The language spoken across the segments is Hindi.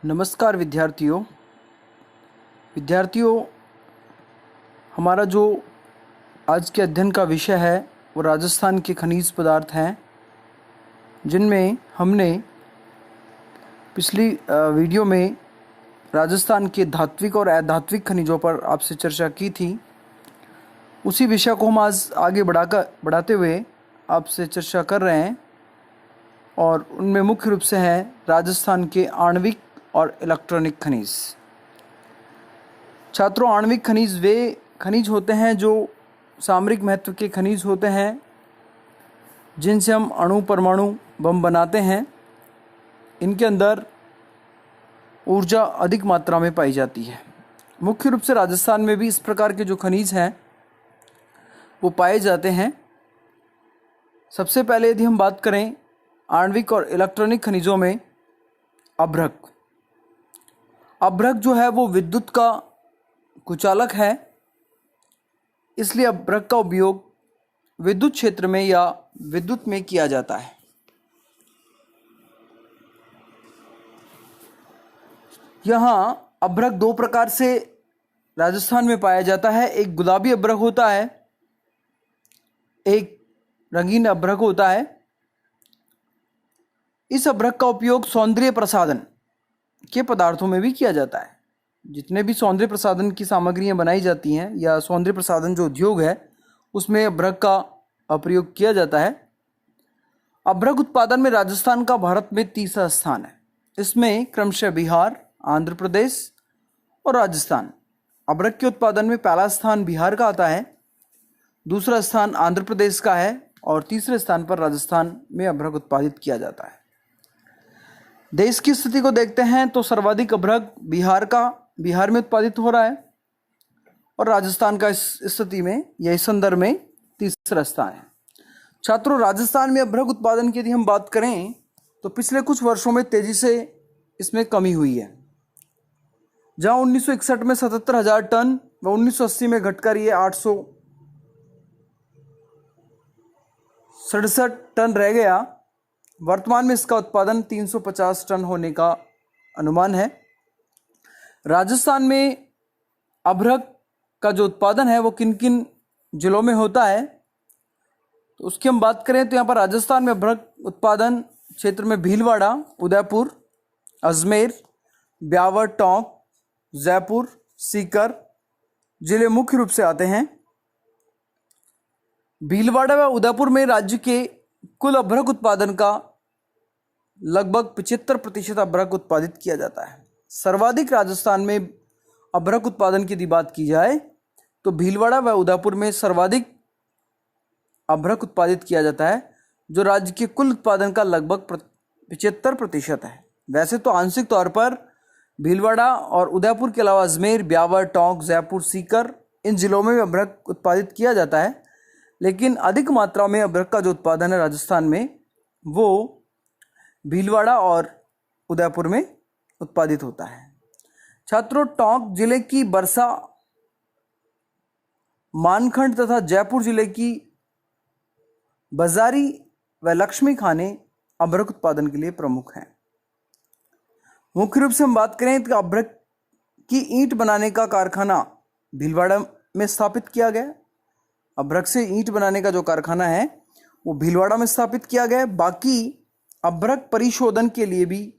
नमस्कार विद्यार्थियों, हमारा जो आज के अध्ययन का विषय है वो राजस्थान के खनिज पदार्थ हैं, जिनमें हमने पिछली वीडियो में राजस्थान के धात्विक और अधात्विक खनिजों पर आपसे चर्चा की थी। उसी विषय को हम आज आगे बढ़ाते हुए आपसे चर्चा कर रहे हैं, और उनमें मुख्य रूप से हैं राजस्थान के आणविक और इलेक्ट्रॉनिक खनिज। छात्रों, आणविक खनिज वे खनिज होते हैं जो सामरिक महत्व के खनिज होते हैं, जिनसे हम अणु परमाणु बम बनाते हैं। इनके अंदर ऊर्जा अधिक मात्रा में पाई जाती है। मुख्य रूप से राजस्थान में भी इस प्रकार के जो खनिज हैं वो पाए जाते हैं। सबसे पहले यदि हम बात करें आणविक और इलेक्ट्रॉनिक खनिजों में, अभ्रक जो है वो विद्युत का कुचालक है, इसलिए अभ्रक का उपयोग विद्युत क्षेत्र में या विद्युत में किया जाता है। यहाँ अभ्रक दो प्रकार से राजस्थान में पाया जाता है। एक गुलाबी अभ्रक होता है, एक रंगीन अभ्रक होता है। इस अभ्रक का उपयोग सौंदर्य प्रसाधन के पदार्थों में भी किया जाता है। जितने भी सौंदर्य प्रसाधन की सामग्रियां बनाई जाती हैं या सौंदर्य प्रसाधन जो उद्योग है, उसमें अभ्रक का प्रयोग किया जाता है। अभ्रक उत्पादन में राजस्थान का भारत में तीसरा स्थान है। इसमें क्रमशः बिहार, आंध्र प्रदेश और राजस्थान। अभ्रक के उत्पादन में पहला स्थान बिहार का आता है, दूसरा स्थान आंध्र प्रदेश का है और तीसरे स्थान पर राजस्थान में अभ्रक उत्पादित किया जाता है। देश की स्थिति को देखते हैं तो सर्वाधिक अभ्रक बिहार में उत्पादित हो रहा है और राजस्थान का इस स्थिति में या इस संदर्भ में तीसरा स्थान है। छात्रों, राजस्थान में अभ्रक उत्पादन की यदि हम बात करें तो पिछले कुछ वर्षों में तेजी से इसमें कमी हुई है। जहां 1961 में 77,000 टन व 1980 में घटकर ये 867 टन रह गया। वर्तमान में इसका उत्पादन 350 टन होने का अनुमान है। राजस्थान में अभ्रक का जो उत्पादन है वो किन किन जिलों में होता है, तो उसकी हम बात करें तो यहाँ पर राजस्थान में अभ्रक उत्पादन क्षेत्र में भीलवाड़ा, उदयपुर, अजमेर, ब्यावर, टोंक, जयपुर, सीकर जिले मुख्य रूप से आते हैं। भीलवाड़ा व उदयपुर में राज्य के कुल अभ्रक उत्पादन का लगभग 75% अभ्रक उत्पादित किया जाता है। सर्वाधिक राजस्थान में अभ्रक उत्पादन की यदि बात की जाए तो भीलवाड़ा व उदयपुर में सर्वाधिक अभ्रक उत्पादित किया जाता है, जो राज्य के कुल उत्पादन का लगभग 75% है। वैसे तो आंशिक तौर पर भीलवाड़ा और उदयपुर के अलावा अजमेर, ब्यावर, टोंक, जयपुर, सीकर इन जिलों में अभ्रक उत्पादित किया जाता है, लेकिन अधिक मात्रा में अभ्रक का जो उत्पादन है राजस्थान में वो भीलवाड़ा और उदयपुर में उत्पादित होता है। छात्रों, टोंक जिले की बरसा, मानखंड तथा जयपुर जिले की बजारी व लक्ष्मी खाने अभ्रक उत्पादन के लिए प्रमुख हैं। मुख्य रूप से हम बात करें तो अभ्रक की ईंट बनाने का कारखाना भीलवाड़ा में स्थापित किया गया। अभ्रक से ईंट बनाने का जो कारखाना है वो भीलवाड़ा में स्थापित किया गया। बाकी अभ्रक परिशोधन के लिए भी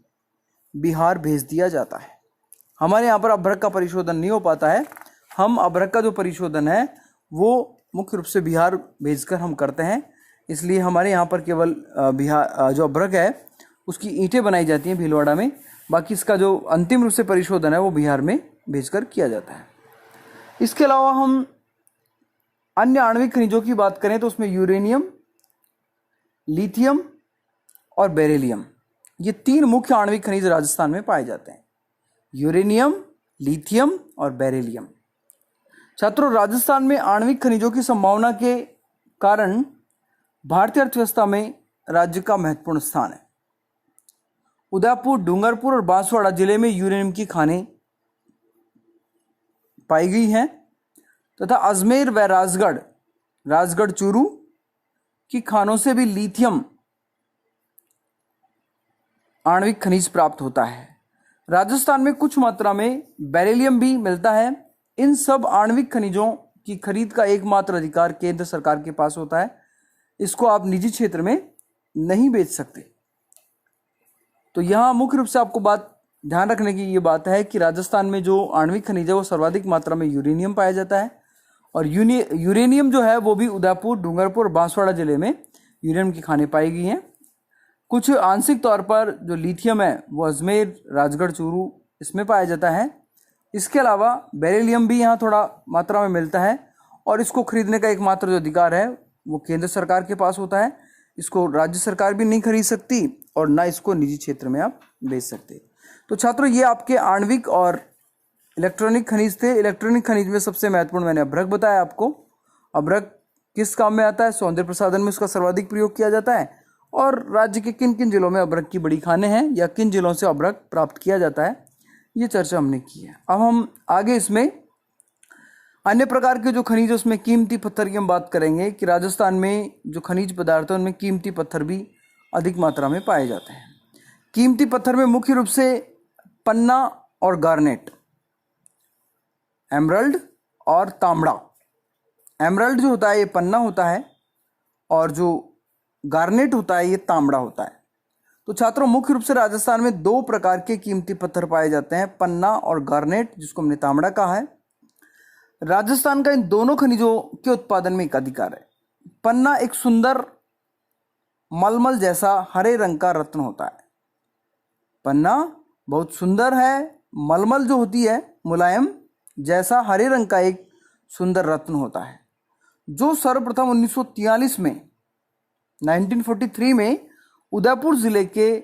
बिहार भेज दिया जाता है। हमारे यहाँ पर अभ्रक का परिशोधन नहीं हो पाता है। हम अभ्रक का जो परिशोधन है वो मुख्य रूप से बिहार भेजकर हम करते हैं, इसलिए हमारे यहाँ पर केवल बिहार जो अभ्रक है उसकी ईंटें बनाई जाती हैं भीलवाड़ा में। बाकी इसका जो अंतिम रूप से परिशोधन है वो बिहार में भेजकर किया जाता है। इसके अलावा हम अन्य आणविक खनिजों की बात करें तो उसमें यूरेनियम, लिथियम और बेरिलियम, ये तीन मुख्य आणविक खनिज राजस्थान में पाए जाते हैं। यूरेनियम, लिथियम और बेरिलियम। छात्रों, राजस्थान में आणविक खनिजों की संभावना के कारण भारतीय अर्थव्यवस्था में राज्य का महत्वपूर्ण स्थान है। उदयपुर, डूंगरपुर और बांसवाड़ा जिले में यूरेनियम की खानें पाई गई हैं तथा अजमेर व राजगढ़ चूरू की खानों से भी लिथियम आणविक खनिज प्राप्त होता है। राजस्थान में कुछ मात्रा में बेरिलियम भी मिलता है। इन सब आणविक खनिजों की खरीद का एकमात्र अधिकार केंद्र सरकार के पास होता है। इसको आप निजी क्षेत्र में नहीं बेच सकते। तो यहाँ मुख्य रूप से आपको बात ध्यान रखने की ये बात है कि राजस्थान में जो आणविक खनिज है वो सर्वाधिक मात्रा में यूरेनियम पाया जाता है। और यूरेनियम जो है वो भी उदयपुर, डूंगरपुर, बांसवाड़ा जिले में यूरेनियम की खानें पाई गई हैं। कुछ आंशिक तौर पर जो लिथियम है वो अजमेर, राजगढ़, चूरू इसमें पाया जाता है। इसके अलावा बेरिलियम भी यहाँ थोड़ा मात्रा में मिलता है और इसको खरीदने का एकमात्र जो अधिकार है वो केंद्र सरकार के पास होता है। इसको राज्य सरकार भी नहीं खरीद सकती और ना इसको निजी क्षेत्र में आप बेच सकते। तो छात्रों, ये आपके आणविक और इलेक्ट्रॉनिक खनिज थे। इलेक्ट्रॉनिक खनिज में सबसे महत्वपूर्ण मैंने अभ्रक बताया आपको। अभ्रक किस काम में आता है? सौंदर्य प्रसाधन में उसका सर्वाधिक प्रयोग किया जाता है। और राज्य के किन किन जिलों में अभ्रक की बड़ी खानें हैं या किन जिलों से अभ्रक प्राप्त किया जाता है, ये चर्चा हमने की है। अब हम आगे इसमें अन्य प्रकार के जो खनिज है उसमें कीमती पत्थर की हम बात करेंगे कि राजस्थान में जो खनिज पदार्थ है उनमें कीमती पत्थर भी अधिक मात्रा में पाए जाते हैं। कीमती पत्थर में मुख्य रूप से पन्ना और गार्नेट, एमरल्ड और तांबड़ा। एमरल्ड जो होता है ये पन्ना होता है और जो गार्नेट होता है ये तांबड़ा होता है। तो छात्रों, मुख्य रूप से राजस्थान में दो प्रकार के कीमती पत्थर पाए जाते हैं, पन्ना और गार्नेट, जिसको हमने तांबड़ा कहा है। राजस्थान का इन दोनों खनिजों के उत्पादन में एक अधिकार है। पन्ना एक सुंदर मलमल जैसा हरे रंग का रत्न होता है। पन्ना बहुत सुंदर है, मलमल जो होती है मुलायम जैसा हरे रंग का एक सुंदर रत्न होता है, जो सर्वप्रथम 1943 में उदयपुर जिले के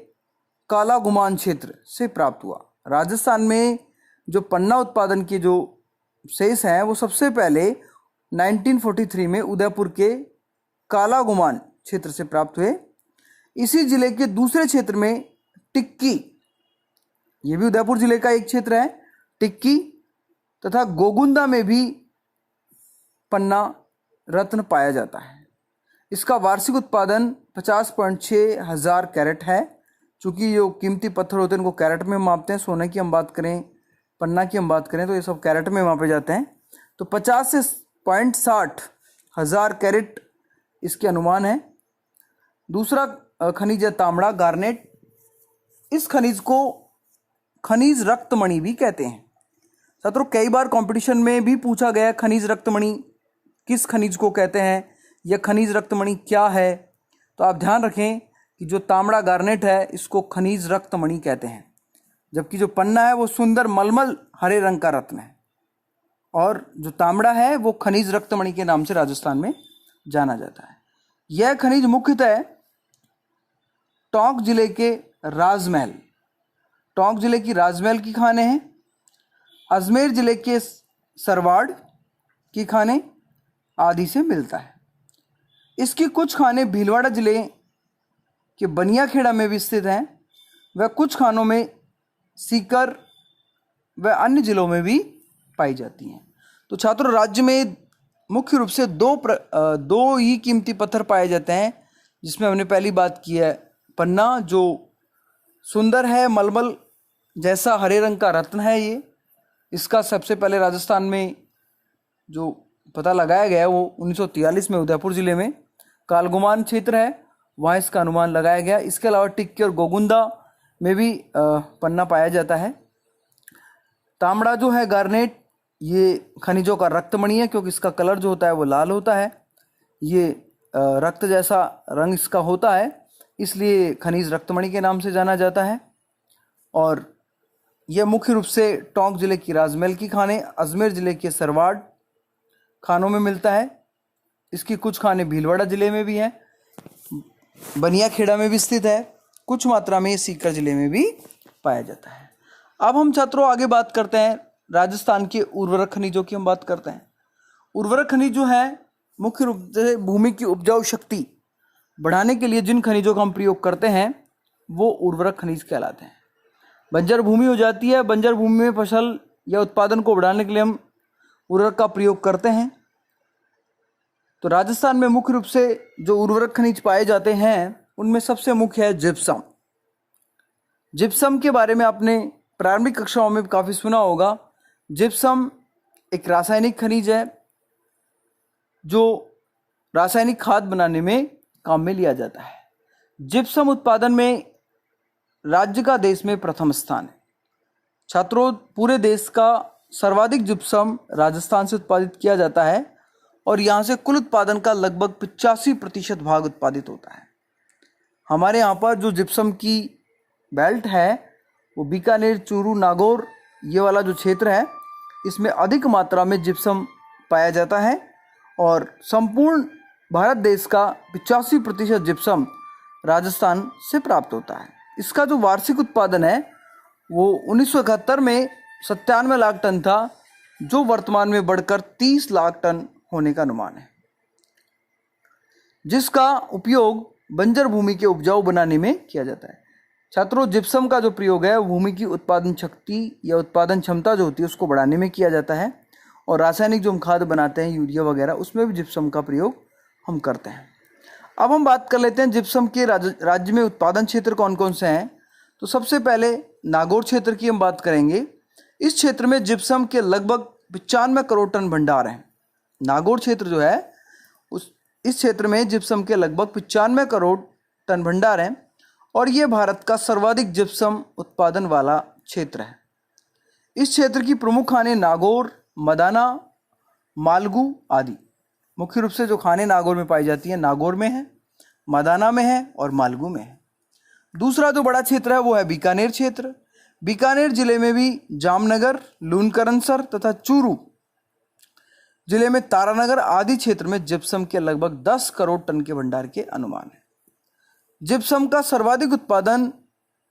काला गुमान क्षेत्र से प्राप्त हुआ। राजस्थान में जो पन्ना उत्पादन के जो शेष हैं वो सबसे पहले 1943 में उदयपुर के काला गुमान क्षेत्र से प्राप्त हुए। इसी जिले के दूसरे क्षेत्र में टिक्की, ये भी उदयपुर जिले का एक क्षेत्र है, टिक्की तथा गोगुंदा में भी पन्ना रत्न पाया जाता है। इसका वार्षिक उत्पादन 50.6 हजार कैरेट है। चूँकि जो कीमती पत्थर होते हैं उनको कैरेट में मापते हैं, सोने की हम बात करें, पन्ना की हम बात करें तो ये सब कैरेट में मापे जाते हैं। तो 50 से 0.60 हजार कैरेट इसके अनुमान है। दूसरा खनिज है तांबड़ा, गार्नेट। इस खनिज को खनिज रक्तमणि भी कहते हैं। छात्रों, कई बार कंपटीशन में भी पूछा गया खनिज रक्तमणि किस खनिज को कहते हैं या खनिज रक्तमणि क्या है। तो आप ध्यान रखें कि जो तांबड़ा गार्नेट है इसको खनिज रक्तमणि कहते हैं, जबकि जो पन्ना है वो सुंदर मलमल हरे रंग का रत्न है और जो तांबड़ा है वो खनिज रक्तमणि के नाम से राजस्थान में जाना जाता है। यह खनिज मुख्यतः टोंक जिले के राजमहल, टोंक जिले की राजमहल की खानें हैं, अजमेर जिले के सरवाड़ की खानें आदि से मिलता है। इसकी कुछ खानें भीलवाड़ा जिले के बनियाखेड़ा में भी स्थित हैं। वह कुछ खानों में सीकर व अन्य जिलों में भी पाई जाती हैं। तो छात्रों, राज्य में मुख्य रूप से दो ही कीमती पत्थर पाए जाते हैं, जिसमें हमने पहली बात की है पन्ना, जो सुंदर है, मलमल जैसा हरे रंग का रत्न है। ये इसका सबसे पहले राजस्थान में जो पता लगाया गया है वो 1943 में उदयपुर जिले में कालगुमान क्षेत्र है, वहाँ इसका अनुमान लगाया गया। इसके अलावा टिक्की और गोगुंदा में भी पन्ना पाया जाता है। तांबड़ा जो है गार्नेट, ये खनिजों का रक्तमणि है क्योंकि इसका कलर जो होता है वो लाल होता है। ये रक्त जैसा रंग इसका होता है, इसलिए खनिज रक्तमणि के नाम से जाना जाता है। और यह मुख्य रूप से टोंक जिले की राजमहल की खानें, अजमेर जिले के सरवाड़ खानों में मिलता है। इसकी कुछ खानें भीलवाड़ा जिले में भी हैं, बनियाखेड़ा में भी स्थित है, कुछ मात्रा में सीकर जिले में भी पाया जाता है। अब हम छात्रों आगे बात करते हैं राजस्थान के उर्वरक खनिजों की हम बात करते हैं। उर्वरक खनिज जो है मुख्य रूप से भूमि की उपजाऊ शक्ति बढ़ाने के लिए जिन खनिजों का हम प्रयोग करते हैं वो उर्वरक खनिज कहलाते हैं। बंजर भूमि हो जाती है, बंजर भूमि में फसल या उत्पादन को बढ़ाने के लिए हम उर्वरक का प्रयोग करते हैं। तो राजस्थान में मुख्य रूप से जो उर्वरक खनिज पाए जाते हैं उनमें सबसे मुख्य है जिप्सम। जिप्सम के बारे में आपने प्रारंभिक कक्षाओं में काफ़ी सुना होगा, जिप्सम एक रासायनिक खनिज है जो रासायनिक खाद बनाने में काम में लिया जाता है। जिप्सम उत्पादन में राज्य का देश में प्रथम स्थान है। छात्रों, पूरे देश का सर्वाधिक जिप्सम राजस्थान से उत्पादित किया जाता है और यहाँ से कुल उत्पादन का लगभग 85% भाग उत्पादित होता है। हमारे यहाँ पर जो जिप्सम की बेल्ट है वो बीकानेर, चूरू, नागौर, ये वाला जो क्षेत्र है, इसमें अधिक मात्रा में जिप्सम पाया जाता है और संपूर्ण भारत देश का 85% जिप्सम राजस्थान से प्राप्त होता है। इसका जो वार्षिक उत्पादन है वो 1971 में 97 लाख टन था, जो वर्तमान में बढ़कर 30 लाख टन होने का अनुमान है, जिसका उपयोग बंजर भूमि के उपजाऊ बनाने में किया जाता है। छात्रों, जिप्सम का जो प्रयोग है भूमि की उत्पादन शक्ति या उत्पादन क्षमता जो होती है उसको बढ़ाने में किया जाता है और रासायनिक जो हम खाद बनाते हैं, यूरिया वगैरह, उसमें भी जिप्सम का प्रयोग हम करते हैं। अब हम बात कर लेते हैं जिप्सम के राज्य में उत्पादन क्षेत्र कौन कौन से हैं। तो सबसे पहले नागौर क्षेत्र की हम बात करेंगे। इस क्षेत्र में जिप्सम के लगभग 95 करोड़ टन भंडार हैं। नागौर क्षेत्र जो है इस क्षेत्र में जिप्सम के लगभग 95 करोड़ टन भंडार हैं और ये भारत का सर्वाधिक जिप्सम उत्पादन वाला क्षेत्र है। इस क्षेत्र की प्रमुख खानें नागौर, मदाना, मालगू आदि। मुख्य रूप से जो खानें नागौर में पाई जाती हैं, नागौर में है, मदाना में है और मालगू में है। दूसरा जो बड़ा क्षेत्र है वो है बीकानेर क्षेत्र। बीकानेर जिले में भी जामनगर, लूनकरनसर तथा चूरू जिले में तारानगर आदि क्षेत्र में जिप्सम के लगभग 10 करोड़ टन के भंडार के अनुमान है। जिप्सम का सर्वाधिक उत्पादन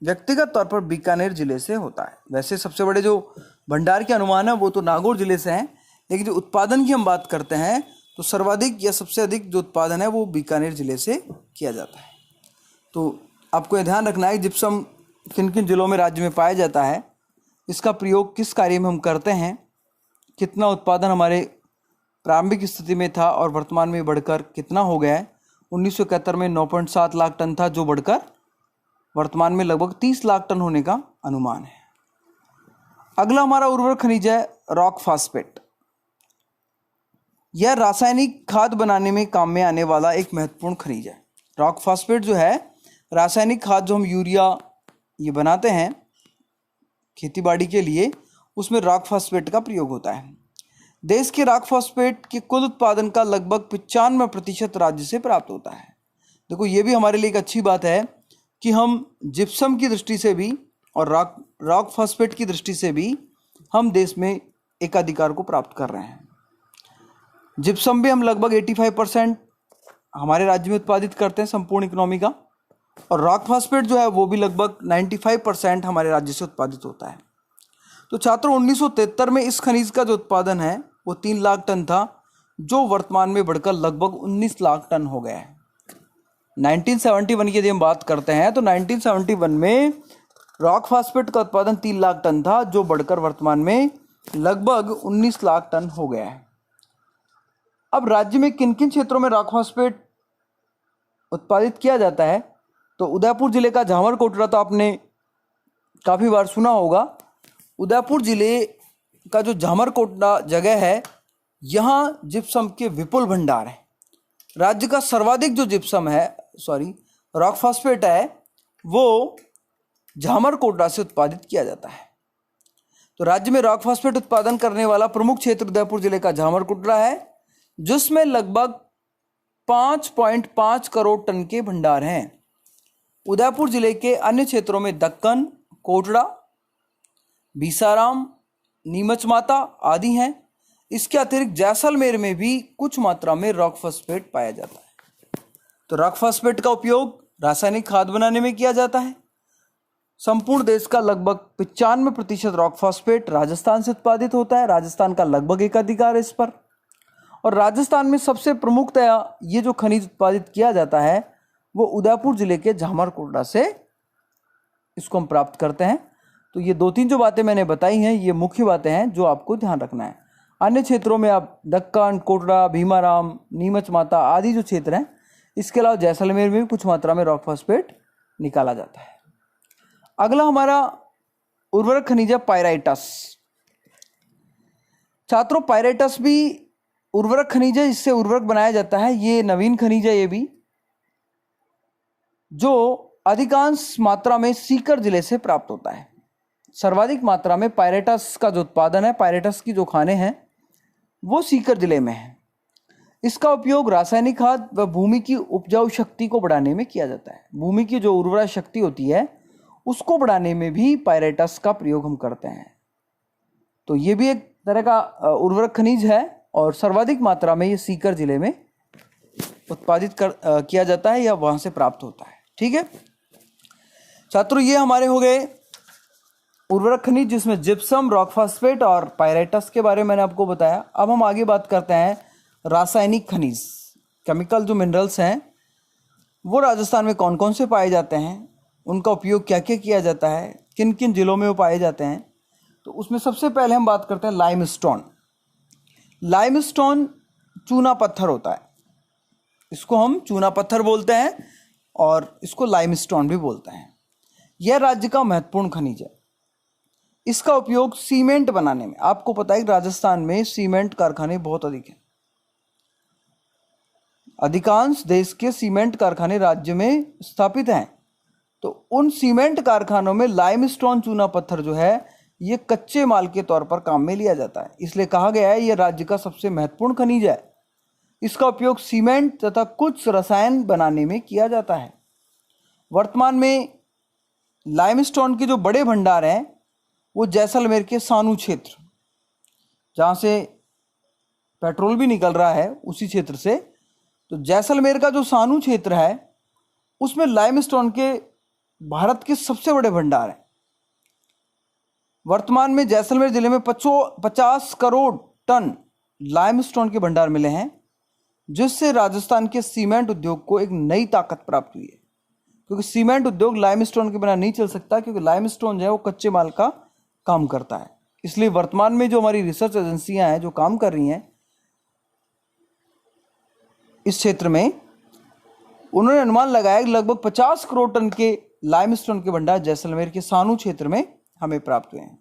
व्यक्तिगत तौर पर बीकानेर जिले से होता है। वैसे सबसे बड़े जो भंडार के अनुमान है वो तो नागौर जिले से हैं, लेकिन जो उत्पादन की हम बात करते हैं तो सर्वाधिक या सबसे अधिक जो उत्पादन है वो बीकानेर जिले से किया जाता है। तो आपको यह ध्यान रखना है जिप्सम किन किन जिलों में राज्य में पाया जाता है, इसका प्रयोग किस कार्य में हम करते हैं, कितना उत्पादन हमारे प्रारंभिक स्थिति में था और वर्तमान में बढ़कर कितना हो गया है। 1971 में 9.7 लाख टन था, जो बढ़कर वर्तमान में लगभग 30 लाख टन होने का अनुमान है। अगला हमारा उर्वरक खनिज है रॉक फॉस्फेट। यह रासायनिक खाद बनाने में काम में आने वाला एक महत्वपूर्ण खनिज है। रॉक फॉस्फेट जो है रासायनिक खाद जो हम यूरिया ये बनाते हैं खेती बाड़ी के लिए, उसमें रॉक फॉस्फेट का प्रयोग होता है। देश के रॉक फॉस्फेट के कुल उत्पादन का लगभग 95% राज्य से प्राप्त होता है। देखो, ये भी हमारे लिए एक अच्छी बात है कि हम जिप्सम की दृष्टि से भी और रॉक फॉस्फेट की दृष्टि से भी हम देश में एकाधिकार को प्राप्त कर रहे हैं। जिप्सम भी हम लगभग 85% हमारे राज्य में उत्पादित करते हैं संपूर्ण इकोनॉमी का, और रॉक फॉस्फेट जो है वो भी लगभग 95% हमारे राज्य से उत्पादित होता है। तो छात्रों, 1973 में इस खनिज का जो उत्पादन है वो 3 लाख टन था, जो वर्तमान में बढ़कर लगभग 19 लाख टन हो गया है। 1971 की यदि हम बात करते हैं तो 1971 में रॉक फॉस्फेट का उत्पादन 3 लाख टन था, जो बढ़कर वर्तमान में लगभग 19 लाख टन हो गया है। अब राज्य में किन किन क्षेत्रों में रॉक फॉस्फेट उत्पादित किया जाता है, तो उदयपुर जिले का झामर कोटरा तो आपने काफ़ी बार सुना होगा। उदयपुर जिले का जो झामर कोटरा जगह है, यहाँ जिप्सम के विपुल भंडार हैं। राज्य का सर्वाधिक जो जिप्सम है रॉक फॉस्फेट है वो झामर कोटरा से उत्पादित किया जाता है। तो राज्य में रॉक फॉस्फेट उत्पादन करने वाला प्रमुख क्षेत्र उदयपुर जिले का झामर कोटरा है, जिसमें लगभग 5.5 करोड़ टन के भंडार हैं। उदयपुर जिले के अन्य क्षेत्रों में दक्कन, कोटड़ा, बीसाराम, नीमच माता आदि हैं। इसके अतिरिक्त जैसलमेर में भी कुछ मात्रा में रॉक फॉस्फेट पाया जाता है। तो रॉक फॉस्फेट का उपयोग रासायनिक खाद बनाने में किया जाता है। संपूर्ण देश का लगभग 95% रॉक फॉस्फेट राजस्थान से उत्पादित होता है। राजस्थान का लगभग एकाधिकार है इस पर, और राजस्थान में सबसे प्रमुखतया ये जो खनिज उत्पादित किया जाता है वो उदयपुर जिले के झामर कोटड़ा से इसको हम प्राप्त करते हैं। तो ये 2-3 जो बातें मैंने बताई हैं ये मुख्य बातें हैं जो आपको ध्यान रखना है। अन्य क्षेत्रों में आप दक्कन, कोटड़ा, भीमाराम, नीमच माता आदि जो क्षेत्र हैं, इसके अलावा जैसलमेर में भी कुछ मात्रा में रॉक फॉस्फेट निकाला जाता है। अगला हमारा उर्वरक खनिज है पायराइटस। छात्रों, पायराइटस भी उर्वरक खनिज है जिससे उर्वरक बनाया जाता है। ये नवीन खनिज है, ये भी, जो अधिकांश मात्रा में सीकर जिले से प्राप्त होता है। सर्वाधिक मात्रा में पायराइटस का जो उत्पादन है, पायराइटस की जो खाने हैं, वो सीकर जिले में है। इसका उपयोग रासायनिक खाद व भूमि की उपजाऊ शक्ति को बढ़ाने में किया जाता है। भूमि की जो उर्वरा शक्ति होती है उसको बढ़ाने में भी पायराइटस का प्रयोग हम करते हैं। तो ये भी एक तरह का उर्वरक खनिज है और सर्वाधिक मात्रा में ये सीकर जिले में उत्पादित किया जाता है या वहां से प्राप्त होता है। ठीक है छात्रों, ये हमारे हो गए उर्वरक खनिज जिसमें जिप्सम, रॉक फॉस्फेट और पायराइटस के बारे में मैंने आपको बताया। अब हम आगे बात करते हैं रासायनिक खनिज। केमिकल जो मिनरल्स हैं वो राजस्थान में कौन कौन से पाए जाते हैं, उनका उपयोग क्या क्या किया जाता है, किन किन जिलों में वो पाए जाते हैं। तो उसमें सबसे पहले हम बात करते हैं लाइमस्टोन। लाइमस्टोन चूना पत्थर होता है, इसको हम चूना पत्थर बोलते हैं और इसको लाइमस्टोन भी बोलते हैं। यह राज्य का महत्वपूर्ण खनिज है। इसका उपयोग सीमेंट बनाने में, आपको पता है कि राजस्थान में सीमेंट कारखाने बहुत अधिक हैं। अधिकांश देश के सीमेंट कारखाने राज्य में स्थापित हैं। तो उन सीमेंट कारखानों में लाइमस्टोन चूना पत्थर जो है ये कच्चे माल के तौर पर काम में लिया जाता है। इसलिए कहा गया है यह राज्य का सबसे महत्वपूर्ण खनिज है। इसका उपयोग सीमेंट तथा कुछ रसायन बनाने में किया जाता है। वर्तमान में लाइमस्टोन के जो बड़े भंडार हैं वो जैसलमेर के सानू क्षेत्र, जहाँ से पेट्रोल भी निकल रहा है उसी क्षेत्र से, तो जैसलमेर का जो सानू क्षेत्र है उसमें लाइमस्टोन के भारत के सबसे बड़े भंडार हैं। वर्तमान में जैसलमेर जिले में 50 करोड़ टन लाइमस्टोन के भंडार मिले हैं, जिससे राजस्थान के सीमेंट उद्योग को एक नई ताकत प्राप्त हुई है। क्योंकि सीमेंट उद्योग लाइमस्टोन के बिना नहीं चल सकता, क्योंकि लाइमस्टोन जो है वो कच्चे माल का काम करता है। इसलिए वर्तमान में जो हमारी रिसर्च एजेंसियां हैं जो काम कर रही हैं इस क्षेत्र में, उन्होंने अनुमान लगाया कि लगभग 50 करोड़ टन के लाइमस्टोन के भंडार जैसलमेर के सानू क्षेत्र में हमें प्राप्त हुए हैं।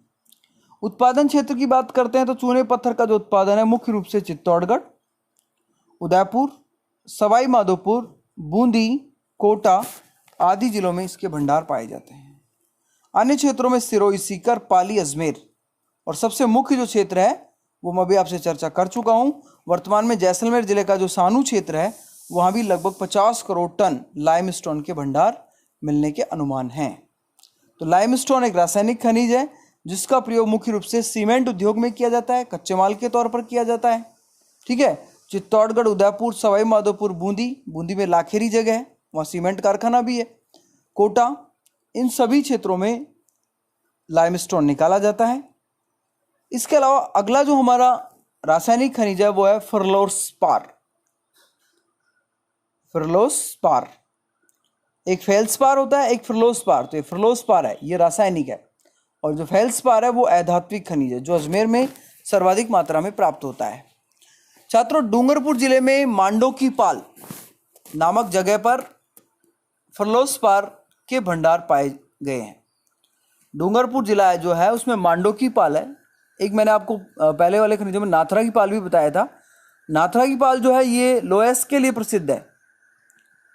उत्पादन क्षेत्र की बात करते हैं तो चूने पत्थर का जो उत्पादन है मुख्य रूप से चित्तौड़गढ़, उदयपुर, सवाई माधोपुर, बूंदी, कोटा आदि जिलों में इसके भंडार पाए जाते हैं। अन्य क्षेत्रों में सिरोही, सीकर, पाली, अजमेर और सबसे मुख्य जो क्षेत्र है वो मैं अभी आपसे चर्चा कर चुका हूं। वर्तमान में जैसलमेर जिले का जो सानू क्षेत्र है वहां भी लगभग 50 करोड़ टन लाइमस्टोन के भंडार मिलने के अनुमान हैं। तो लाइमस्टोन एक रासायनिक खनिज है जिसका प्रयोग मुख्य रूप से सीमेंट उद्योग में किया जाता है, कच्चे माल के तौर पर किया जाता है। ठीक है, चित्तौड़गढ़, उदयपुर, सवाई माधोपुर, बूंदी में लाखेरी जगह है, वहाँ सीमेंट कारखाना भी है, कोटा, इन सभी क्षेत्रों में लाइमस्टोन निकाला जाता है। इसके अलावा अगला जो हमारा रासायनिक खनिज है वो है फर्लोस्पार। फर्लोस्पार, एक फेल्सपार होता है, एक फर्लोस्पार। तो ये फर्लोस्पार है, ये रासायनिक है, और जो फेल्सपार है वो अधात्विक खनिज है जो अजमेर में सर्वाधिक मात्रा में प्राप्त होता है। छात्रों, डूंगरपुर जिले में मांडो की पाल नामक जगह पर फर्लोस्पार के भंडार पाए गए हैं। डूंगरपुर जिला जो है उसमें मांडो की पाल है। एक मैंने आपको पहले वाले खनिजों में नाथरा की पाल भी बताया था। नाथरा की पाल जो है ये लोएस के लिए प्रसिद्ध है,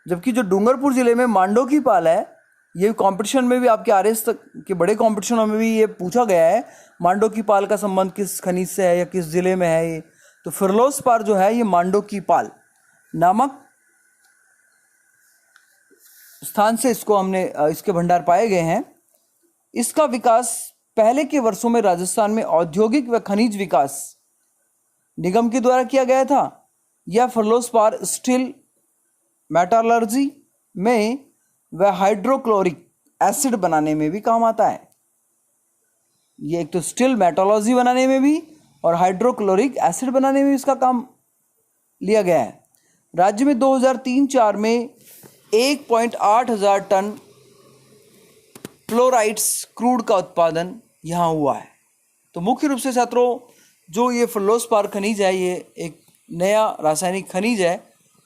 जबकि जो डूंगरपुर जिले में मांडो की पाल है ये कंपटीशन में भी, आपके आरएस तक के बड़े कंपटीशनों में भी ये पूछा गया है मांडो की पाल का संबंध किस खनिज से है या किस जिले में है ये। तो फर्लोस्पार जो है ये मांडो की पाल नामक स्थान से इसके भंडार पाए गए हैं। इसका विकास पहले के वर्षों में राजस्थान में औद्योगिक व खनिज विकास निगम के द्वारा किया गया था। यह फर्लोस्पार स्टील मेटालर्जी में व हाइड्रोक्लोरिक एसिड बनाने में भी काम आता है। ये एक तो स्टील मेटालर्जी बनाने में भी और हाइड्रोक्लोरिक एसिड बनाने में भी इसका काम लिया गया है। राज्य में 2003-04 में 1.8 हजार टन फ्लोराइड्स क्रूड का उत्पादन यहाँ हुआ है। तो मुख्य रूप से छात्रों जो ये फर्लोस्पार खनिज है ये एक नया रासायनिक खनिज है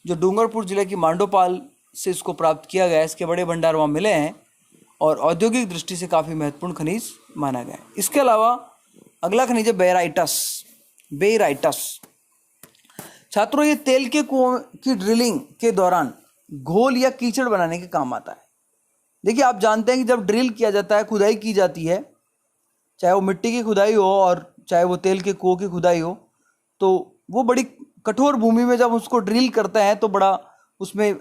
जो डूंगरपुर जिले की मांडोपाल से इसको प्राप्त किया गया है। इसके बड़े भंडार वहाँ मिले हैं और औद्योगिक दृष्टि से काफ़ी महत्वपूर्ण खनिज माना गया है। इसके अलावा अगला खनिज है बेराइटस। बेराइटस छात्रों, ये तेल के कुओं की ड्रिलिंग के दौरान घोल या कीचड़ बनाने के काम आता है। देखिए, आप जानते हैं कि जब ड्रिल किया जाता है, खुदाई की जाती है, चाहे वो मिट्टी की खुदाई हो और चाहे वो तेल के कुओं की खुदाई हो, तो वो बड़ी कठोर भूमि में जब उसको ड्रिल करते हैं तो बड़ा उसमें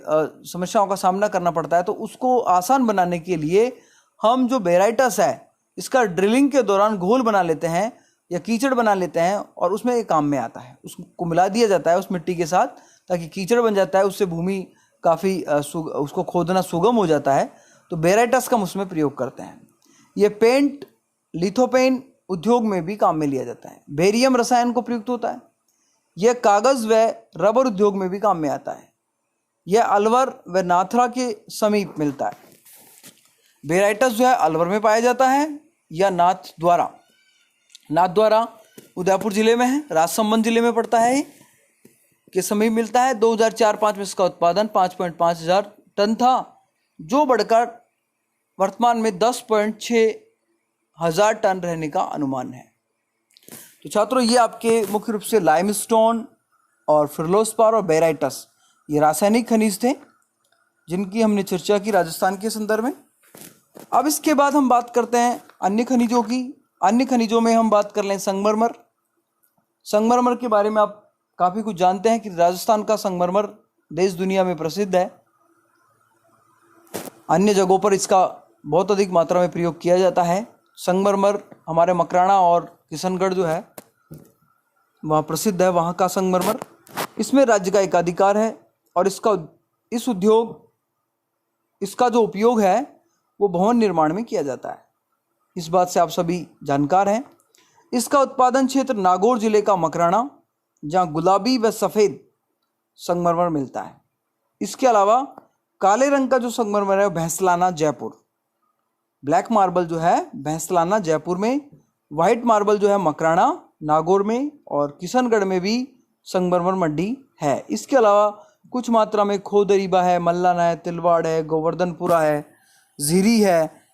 समस्याओं का सामना करना पड़ता है। तो उसको आसान बनाने के लिए हम जो बेराइटस है, इसका ड्रिलिंग के दौरान घोल बना लेते हैं या कीचड़ बना लेते हैं और उसमें एक काम में आता है। उसको मिला दिया जाता है उस मिट्टी के साथ, ताकि कीचड़ बन जाता है, उससे भूमि काफ़ी उसको खोदना सुगम हो जाता है। तो बेराइटस का हम उसमें प्रयोग करते हैं। ये पेंट, लिथोपेन उद्योग में भी काम में लिया जाता है। बेरियम रसायन को प्रयुक्त होता है। यह कागज़ व रबर उद्योग में भी काम में आता है। यह अलवर व नाथरा के समीप मिलता है। बेराइटस जो है अलवर में पाया जाता है या नाथद्वारा उदयपुर जिले में है, राजसमंद जिले में पड़ता है, के समीप मिलता है। 2004-05 में इसका उत्पादन 5.5 हजार टन था, जो बढ़कर वर्तमान में 10.6 हजार टन रहने का अनुमान है। तो छात्रों, ये आपके मुख्य रूप से लाइमस्टोन और फिरलोस्पार और बेराइटस, ये रासायनिक खनिज थे जिनकी हमने चर्चा की राजस्थान के संदर्भ में। अब इसके बाद हम बात करते हैं अन्य खनिजों की। अन्य खनिजों में हम बात कर लें संगमरमर। संगमरमर के बारे में आप काफ़ी कुछ जानते हैं कि राजस्थान का संगमरमर देश दुनिया में प्रसिद्ध है। अन्य जगहों पर इसका बहुत अधिक मात्रा में प्रयोग किया जाता है। संगमरमर हमारे मकराना और किशनगढ़ जो है वहाँ प्रसिद्ध है, वहाँ का संगमरमर। इसमें राज्य का एकाधिकार है और इसका जो उपयोग है वो भवन निर्माण में किया जाता है। इस बात से आप सभी जानकार हैं। इसका उत्पादन क्षेत्र नागौर जिले का मकराना, जहाँ गुलाबी व सफ़ेद संगमरमर मिलता है। इसके अलावा काले रंग का जो संगमरमर है भैंसलाना जयपुर, ब्लैक मार्बल जो है भैंसलाना जयपुर में, वाइट मार्बल जो है मकराना नागौर में और किशनगढ़ में भी संगमरमर मंडी है। इसके अलावा कुछ मात्रा में खोदरीबा है, मल्लाना है, तिलवाड़ है, गोवर्धनपुरा है, जीरी है।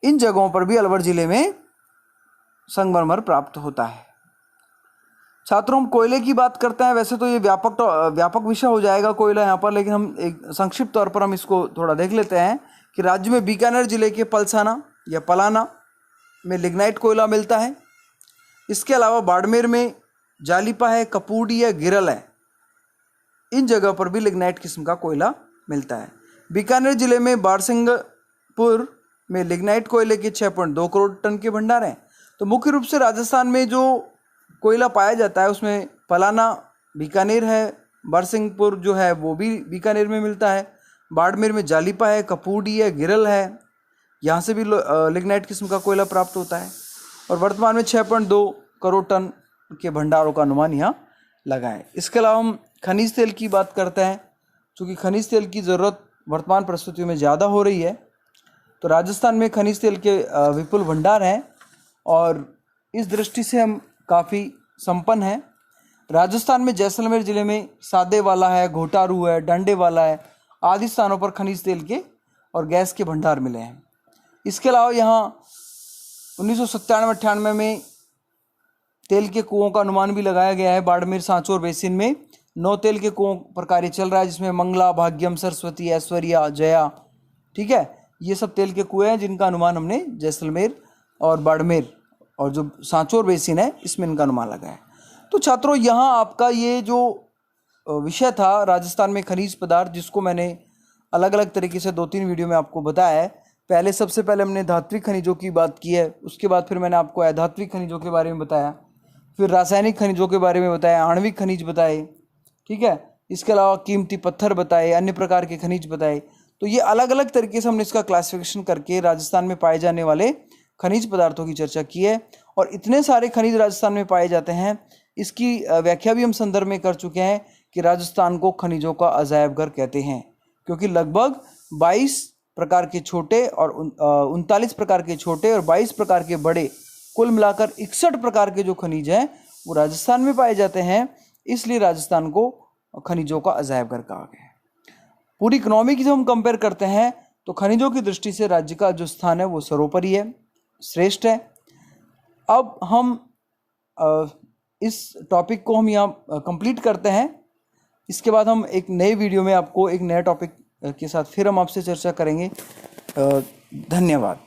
इन जगहों पर भी अलवर जिले में संगमरमर प्राप्त होता है। छात्रों, हम कोयले की बात करते हैं। वैसे तो ये व्यापक विषय हो जाएगा कोयला यहाँ पर, लेकिन हम एक संक्षिप्त तौर पर हम इसको थोड़ा देख लेते हैं कि राज्य में बीकानेर जिले के पलसाना या पलाना में लिग्नाइट कोयला मिलता है। इसके अलावा बाड़मेर में जालिपा है, कपूडी है, गिरल है। इन जगह पर भी लिग्नाइट किस्म का कोयला मिलता है। बीकानेर जिले में बारसिंगपुर में लिग्नाइट कोयले के 6.2 करोड़ टन के भंडार हैं। तो मुख्य रूप से राजस्थान में जो कोयला पाया जाता है उसमें पलाना बीकानेर है, बारसिंगपुर जो है वो भी बीकानेर में मिलता है, बाड़मेर में जालिपा है, कपूडी है, गिरल है, यहाँ से भी लिग्नाइट किस्म का कोयला प्राप्त होता है। और वर्तमान में 6.2 करोड़ टन के भंडारों का अनुमान यहाँ लगा है। इसके अलावा हम खनिज तेल की बात करते हैं। चूँकि खनिज तेल की ज़रूरत वर्तमान परिस्थितियों में ज़्यादा हो रही है, तो राजस्थान में खनिज तेल के विपुल भंडार हैं और इस दृष्टि से हम काफ़ी संपन्न हैं। राजस्थान में जैसलमेर ज़िले में सादेवाला है, घोटारू है, डंडेवाला है आदि स्थानों पर खनिज तेल के और गैस के भंडार मिले हैं। इसके अलावा यहाँ 1997-98 में तेल के कुओं का अनुमान भी लगाया गया है। बाड़मेर सांचौर बेसिन में 9 तेल के कुओं पर कार्य चल रहा है, जिसमें मंगला, भाग्यम, सरस्वती, ऐश्वर्या, जया, ठीक है, ये सब तेल के कुएं हैं जिनका अनुमान हमने जैसलमेर और बाड़मेर और जो सांचौर बेसिन है इसमें इनका अनुमान लगाया है। तो छात्रों, यहाँ आपका ये जो विषय था राजस्थान में खनिज पदार्थ, जिसको मैंने अलग अलग तरीके से 2-3 वीडियो में आपको बताया है। पहले सबसे पहले हमने धात्विक खनिजों की बात की है, उसके बाद फिर मैंने आपको अधात्विक खनिजों के बारे में बताया, फिर रासायनिक खनिजों के बारे में बताया, आणविक खनिज बताए, ठीक है। इसके अलावा कीमती पत्थर बताए, अन्य प्रकार के खनिज बताए। तो ये अलग अलग तरीके से हमने इसका क्लासिफिकेशन करके राजस्थान में पाए जाने वाले खनिज पदार्थों की चर्चा की है। और इतने सारे खनिज राजस्थान में पाए जाते हैं, इसकी व्याख्या भी हम संदर्भ में कर चुके हैं कि राजस्थान को खनिजों का अजायब घर कहते हैं, क्योंकि लगभग 22 प्रकार के छोटे और 39 प्रकार के छोटे और 22 प्रकार के बड़े, कुल मिलाकर 61 प्रकार के जो खनिज हैं वो राजस्थान में पाए जाते हैं। इसलिए राजस्थान को खनिजों का अजायब घर कहा गया है। पूरी इकोनॉमी की जब हम कंपेयर करते हैं तो खनिजों की दृष्टि से राज्य का जो स्थान है वो सर्वोपरि है, श्रेष्ठ है। अब हम इस टॉपिक को हम यहाँ कंप्लीट करते हैं। इसके बाद हम एक नए वीडियो में आपको एक नए टॉपिक के साथ फिर हम आपसे चर्चा करेंगे। धन्यवाद।